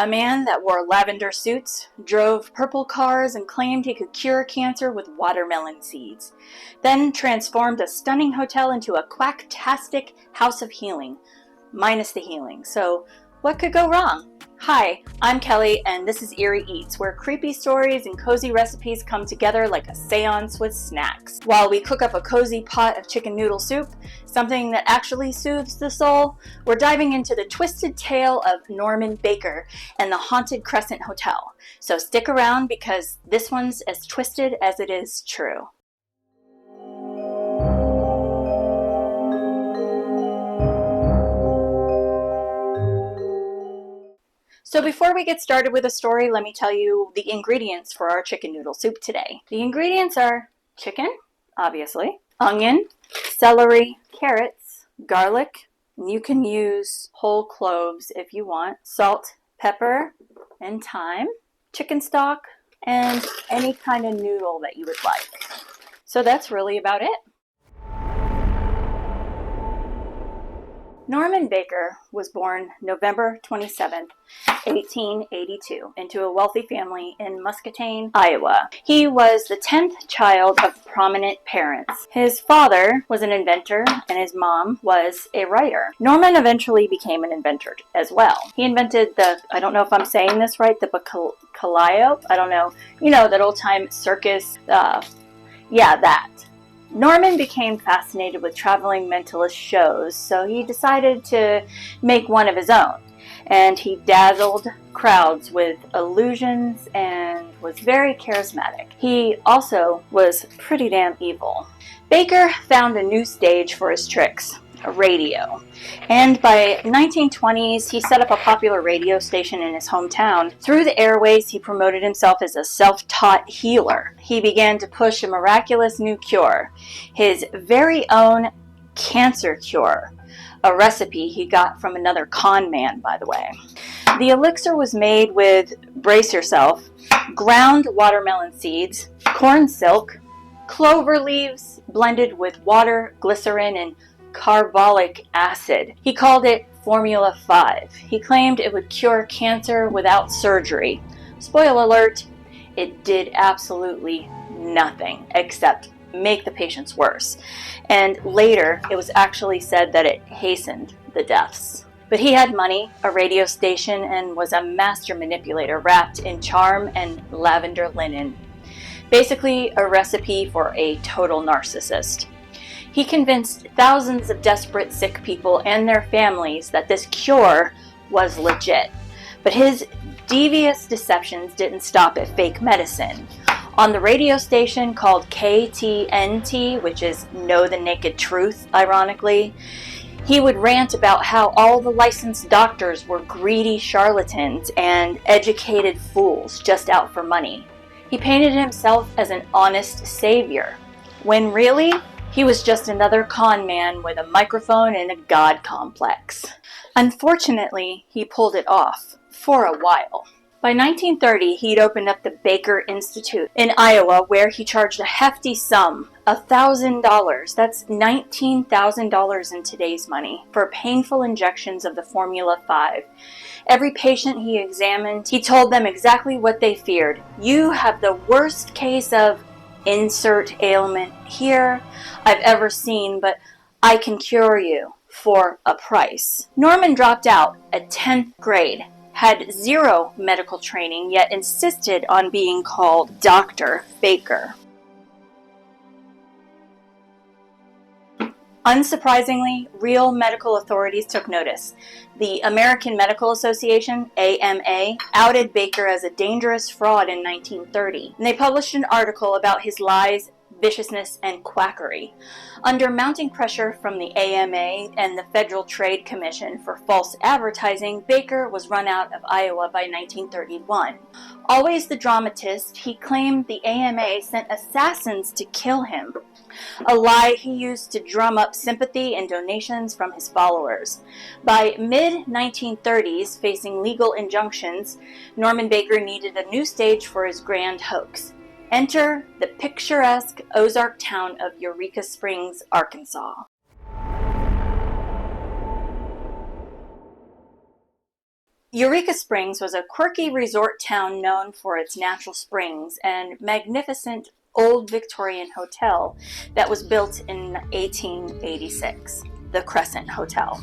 A man that wore lavender suits, drove purple cars, and claimed he could cure cancer with watermelon seeds. Then transformed a stunning hotel into a quacktastic house of healing. Minus the healing. So what could go wrong? Hi, I'm Kelly, and this is Eerie Eats, where creepy stories and cozy recipes come together like a seance with snacks. While we cook up a cozy pot of chicken noodle soup, something that actually soothes the soul, we're diving into the twisted tale of Norman Baker and the Haunted Crescent Hotel. So stick around because this one's as twisted as it is true. So before we get started with the story, let me tell you the ingredients for our chicken noodle soup today. The ingredients are chicken, obviously, onion, celery, carrots, garlic, and you can use whole cloves if you want, salt, pepper, and thyme, chicken stock, and any kind of noodle that you would like. So that's really about it. Norman Baker was born November 27, 1882, into a wealthy family in Muscatine, Iowa. He was the 10th child of prominent parents. His father was an inventor and his mom was a writer. Norman eventually became an inventor as well. He invented I don't know if I'm saying this right, the calliope? I don't know. You know, that old-time circus, that. Norman became fascinated with traveling mentalist shows, so he decided to make one of his own. And he dazzled crowds with illusions and was very charismatic. He also was pretty damn evil. Baker found a new stage for his tricks, a radio. And by 1920s, he set up a popular radio station in his hometown. Through the airways, he promoted himself as a self-taught healer. He began to push a miraculous new cure, his very own cancer cure, a recipe he got from another con man, by the way. The elixir was made with, brace yourself, ground watermelon seeds, corn silk, clover leaves blended with water, glycerin, and carbolic acid. He called it Formula 5. He claimed it would cure cancer without surgery. Spoiler alert, it did absolutely nothing except make the patients worse. And later, it was actually said that it hastened the deaths. But he had money, a radio station, and was a master manipulator wrapped in charm and lavender linen. Basically, a recipe for a total narcissist. He convinced thousands of desperate sick people and their families that this cure was legit. But his devious deceptions didn't stop at fake medicine. On the radio station called KTNT, which is Know the Naked Truth, ironically, he would rant about how all the licensed doctors were greedy charlatans and educated fools just out for money. He painted himself as an honest savior, when really, he was just another con man with a microphone and a god complex. Unfortunately, he pulled it off for a while. By 1930, he'd opened up the Baker Institute in Iowa, where he charged a hefty sum, $1,000, that's $19,000 in today's money, for painful injections of the Formula 5. Every patient he examined, he told them exactly what they feared. You have the worst case of insert ailment here I've ever seen, but I can cure you for a price. Norman dropped out at 10th grade, had zero medical training, yet insisted on being called Dr. Baker. Unsurprisingly, real medical authorities took notice. The American Medical Association, AMA, outed Baker as a dangerous fraud in 1930, and they published an article about his lies, viciousness, and quackery. Under mounting pressure from the AMA and the Federal Trade Commission for false advertising, Baker was run out of Iowa by 1931. Always the dramatist, he claimed the AMA sent assassins to kill him, a lie he used to drum up sympathy and donations from his followers. By mid-1930s, facing legal injunctions, Norman Baker needed a new stage for his grand hoax. Enter the picturesque Ozark town of Eureka Springs, Arkansas. Eureka Springs was a quirky resort town known for its natural springs and magnificent old Victorian hotel that was built in 1886, the Crescent Hotel.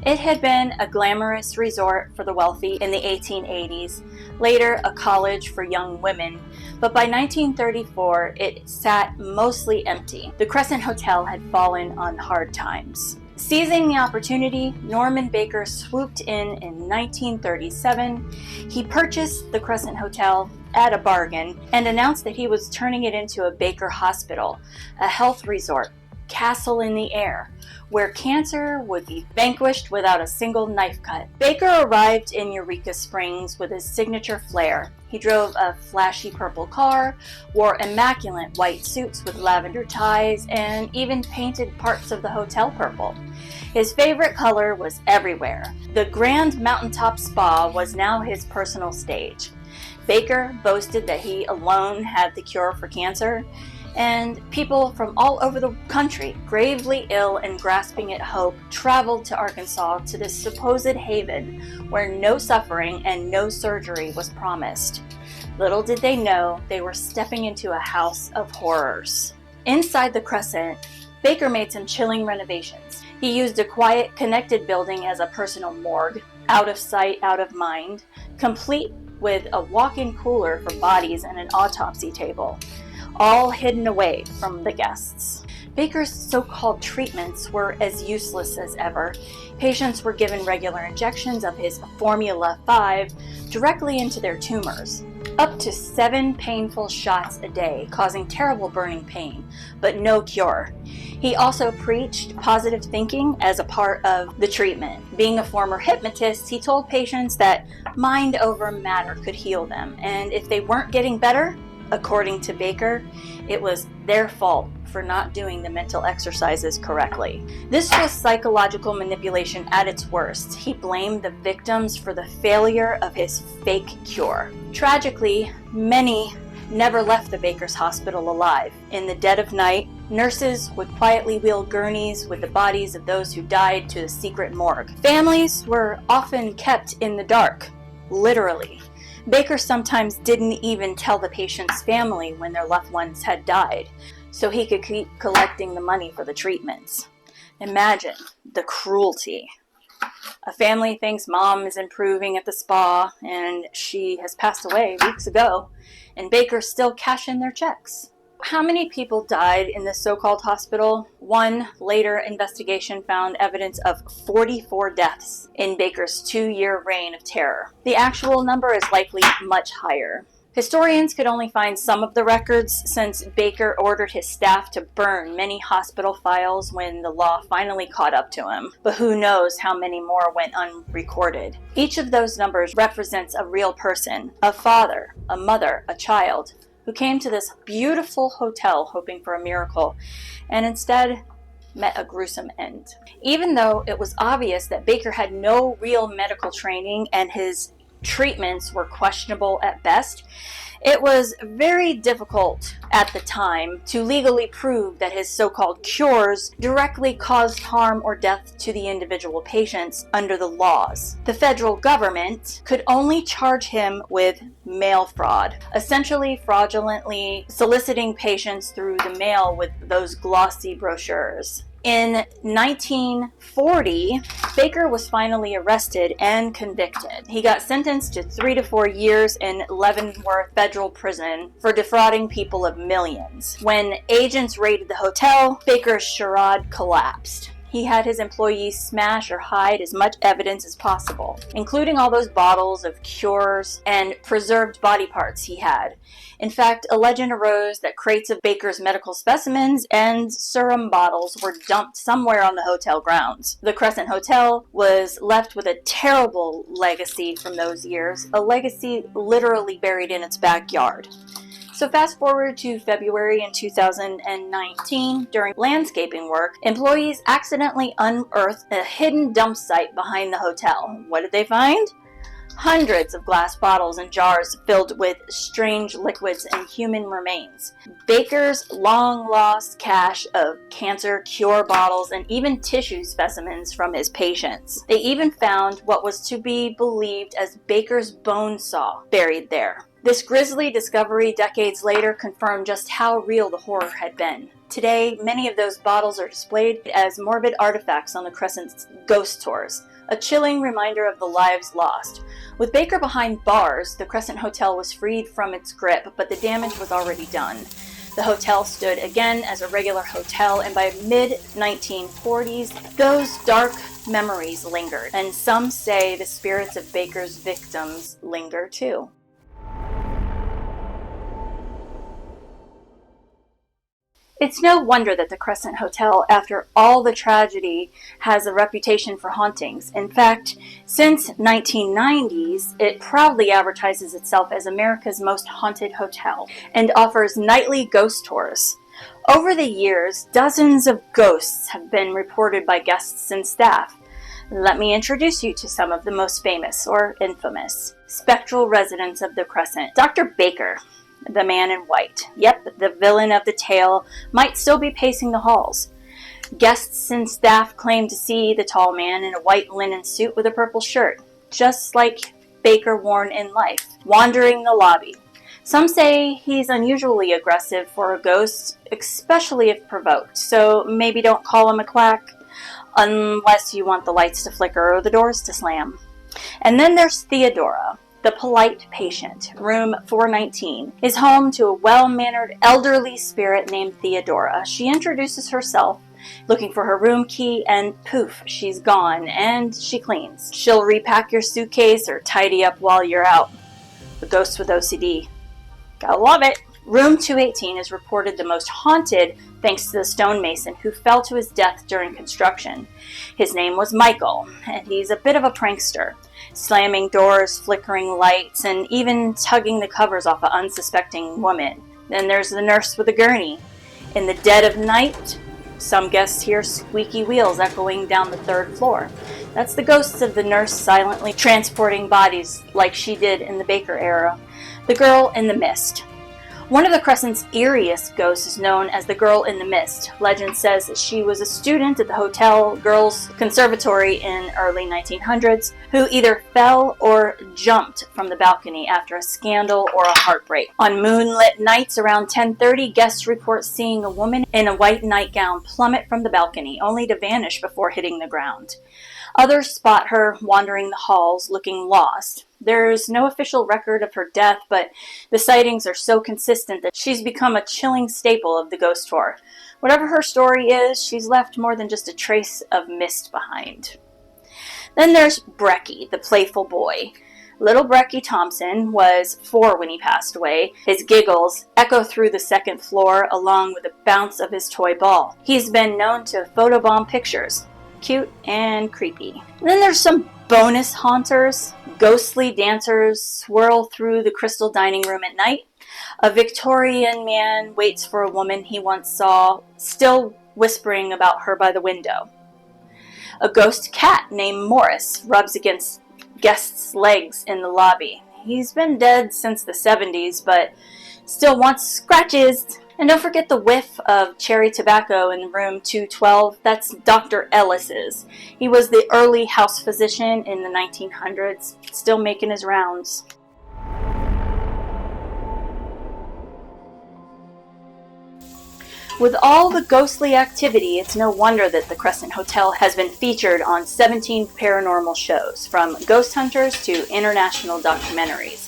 It had been a glamorous resort for the wealthy in the 1880s, later a college for young women, but by 1934 it sat mostly empty. The Crescent Hotel had fallen on hard times. Seizing the opportunity, Norman Baker swooped in 1937. He purchased the Crescent Hotel at a bargain and announced that he was turning it into a Baker hospital, a health resort, castle in the air, where cancer would be vanquished without a single knife cut. Baker arrived in Eureka Springs with his signature flair. He drove a flashy purple car, wore immaculate white suits with lavender ties, and even painted parts of the hotel purple. His favorite color was everywhere. The Grand Mountaintop Spa was now his personal stage. Baker boasted that he alone had the cure for cancer, and people from all over the country, gravely ill and grasping at hope, traveled to Arkansas, to this supposed haven where no suffering and no surgery was promised. Little did they know they were stepping into a house of horrors. Inside the Crescent, Baker made some chilling renovations. He used a quiet, connected building as a personal morgue, out of sight, out of mind, complete with a walk-in cooler for bodies and an autopsy table, all hidden away from the guests. Baker's so-called treatments were as useless as ever. Patients were given regular injections of his Formula 5 directly into their tumors, up to 7 painful shots a day, causing terrible burning pain, but no cure. He also preached positive thinking as a part of the treatment. Being a former hypnotist, he told patients that mind over matter could heal them, and if they weren't getting better, according to Baker, it was their fault for not doing the mental exercises correctly. This was psychological manipulation at its worst. He blamed the victims for the failure of his fake cure. Tragically, many never left the Baker's hospital alive. In the dead of night, nurses would quietly wheel gurneys with the bodies of those who died to the secret morgue. Families were often kept in the dark, literally. Baker sometimes didn't even tell the patient's family when their loved ones had died, so he could keep collecting the money for the treatments. Imagine the cruelty. A family thinks mom is improving at the spa, and she has passed away weeks ago, and Baker's still cashing their checks. How many people died in this so-called hospital? One later investigation found evidence of 44 deaths in Baker's 2-year reign of terror. The actual number is likely much higher. Historians could only find some of the records, since Baker ordered his staff to burn many hospital files when the law finally caught up to him. But who knows how many more went unrecorded. Each of those numbers represents a real person, a father, a mother, a child, who came to this beautiful hotel hoping for a miracle, and instead met a gruesome end. Even though it was obvious that Baker had no real medical training and his treatments were questionable at best, it was very difficult at the time to legally prove that his so-called cures directly caused harm or death to the individual patients under the laws. The federal government could only charge him with mail fraud, essentially fraudulently soliciting patients through the mail with those glossy brochures. In 1940, Baker was finally arrested and convicted. He got sentenced to 3 to 4 years in Leavenworth Federal Prison for defrauding people of millions. When agents raided the hotel, Baker's charade collapsed. He had his employees smash or hide as much evidence as possible, including all those bottles of cures and preserved body parts he had. In fact, a legend arose that crates of Baker's medical specimens and serum bottles were dumped somewhere on the hotel grounds. The Crescent Hotel was left with a terrible legacy from those years, a legacy literally buried in its backyard. So fast forward to February in 2019, during landscaping work, employees accidentally unearthed a hidden dump site behind the hotel. What did they find? hundreds of glass bottles and jars filled with strange liquids and human remains, Baker's long-lost cache of cancer cure bottles, and even tissue specimens from his patients. They even found what was to be believed as Baker's bone saw buried there. This grisly discovery decades later confirmed just how real the horror had been. Today, many of those bottles are displayed as morbid artifacts on the Crescent's ghost tours, a chilling reminder of the lives lost. With Baker behind bars, the Crescent Hotel was freed from its grip, but the damage was already done. The hotel stood again as a regular hotel, and by mid-1940s, those dark memories lingered, and some say the spirits of Baker's victims linger too. It's no wonder that the Crescent Hotel, after all the tragedy, has a reputation for hauntings. In fact, since 1990s, it proudly advertises itself as America's most haunted hotel and offers nightly ghost tours. Over the years, dozens of ghosts have been reported by guests and staff. Let me introduce you to some of the most famous, or infamous, spectral residents of the Crescent. Dr. Baker, the man in white. Yep, the villain of the tale might still be pacing the halls. Guests and staff claim to see the tall man in a white linen suit with a purple shirt, just like Baker worn in life, wandering the lobby. Some say he's unusually aggressive for a ghost, especially if provoked, so maybe don't call him a quack unless you want the lights to flicker or the doors to slam. And then there's Theodora, the polite patient. Room 419 is home to a well-mannered elderly spirit named Theodora. She introduces herself, looking for her room key, and poof, she's gone, and she cleans. She'll repack your suitcase or tidy up while you're out. The ghost with OCD. Gotta love it. Room 218 is reported the most haunted thanks to the stonemason who fell to his death during construction. His name was Michael, and he's a bit of a prankster, slamming doors, flickering lights, and even tugging the covers off an unsuspecting woman. Then there's the nurse with a gurney. In the dead of night, some guests hear squeaky wheels echoing down the 3rd floor. That's the ghosts of the nurse silently transporting bodies like she did in the Baker era. The girl in the mist. One of the Crescent's eeriest ghosts is known as the Girl in the Mist. Legend says that she was a student at the Hotel Girls Conservatory in early 1900s who either fell or jumped from the balcony after a scandal or a heartbreak. On moonlit nights around 10:30, guests report seeing a woman in a white nightgown plummet from the balcony, only to vanish before hitting the ground. Others spot her wandering the halls, looking lost. There's no official record of her death, but the sightings are so consistent that she's become a chilling staple of the ghost tour. Whatever her story is, she's left more than just a trace of mist behind. Then there's Brecky, the playful boy. Little Brecky Thompson was 4 when he passed away. His giggles echo through the 2nd floor along with the bounce of his toy ball. He's been known to photobomb pictures. Cute and creepy. And then there's some bonus haunters. Ghostly dancers swirl through the crystal dining room at night. A Victorian man waits for a woman he once saw, still whispering about her by the window. A ghost cat named Morris rubs against guests' legs in the lobby. He's been dead since the 70s, but still wants scratches. And don't forget the whiff of cherry tobacco in room 212. That's Dr. Ellis's. He was the early house physician in the 1900s, still making his rounds. With all the ghostly activity, it's no wonder that the Crescent Hotel has been featured on 17 paranormal shows, from ghost hunters to international documentaries.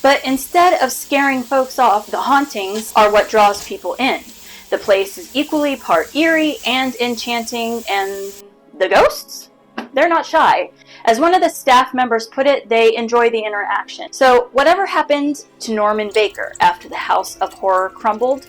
But instead of scaring folks off, the hauntings are what draws people in. The place is equally part eerie and enchanting, and the ghosts? They're not shy. As one of the staff members put it, they enjoy the interaction. So whatever happened to Norman Baker after the House of Horror crumbled?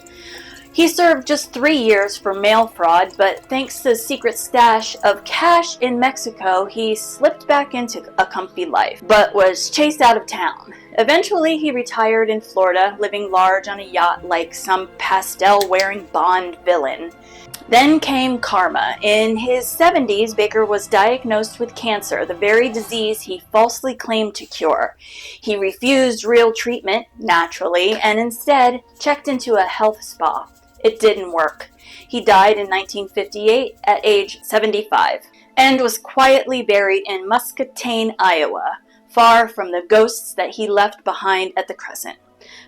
He served just 3 years for mail fraud, but thanks to the secret stash of cash in Mexico, he slipped back into a comfy life, but was chased out of town. Eventually, he retired in Florida, living large on a yacht like some pastel-wearing Bond villain. Then came karma. In his 70s, Baker was diagnosed with cancer, the very disease he falsely claimed to cure. He refused real treatment, naturally, and instead checked into a health spa. It didn't work. He died in 1958 at age 75 and was quietly buried in Muscatine, Iowa, far from the ghosts that he left behind at the Crescent.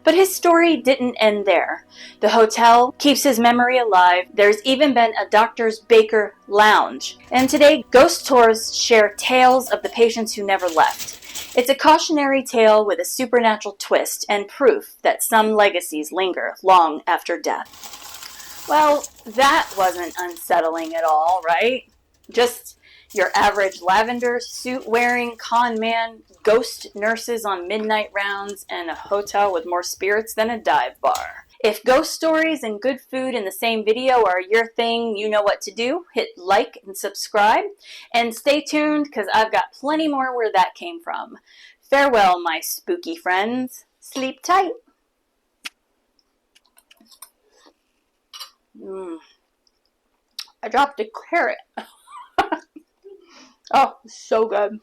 But his story didn't end there. The hotel keeps his memory alive. There's even been a Dr. Baker lounge. And today, ghost tours share tales of the patients who never left. It's a cautionary tale with a supernatural twist and proof that some legacies linger long after death. Well, that wasn't unsettling at all, right? Just your average lavender suit-wearing con man, ghost nurses on midnight rounds, and a hotel with more spirits than a dive bar. If ghost stories and good food in the same video are your thing, you know what to do. Hit like and subscribe. And stay tuned, because I've got plenty more where that came from. Farewell, my spooky friends. Sleep tight. I dropped a carrot. Oh, so good.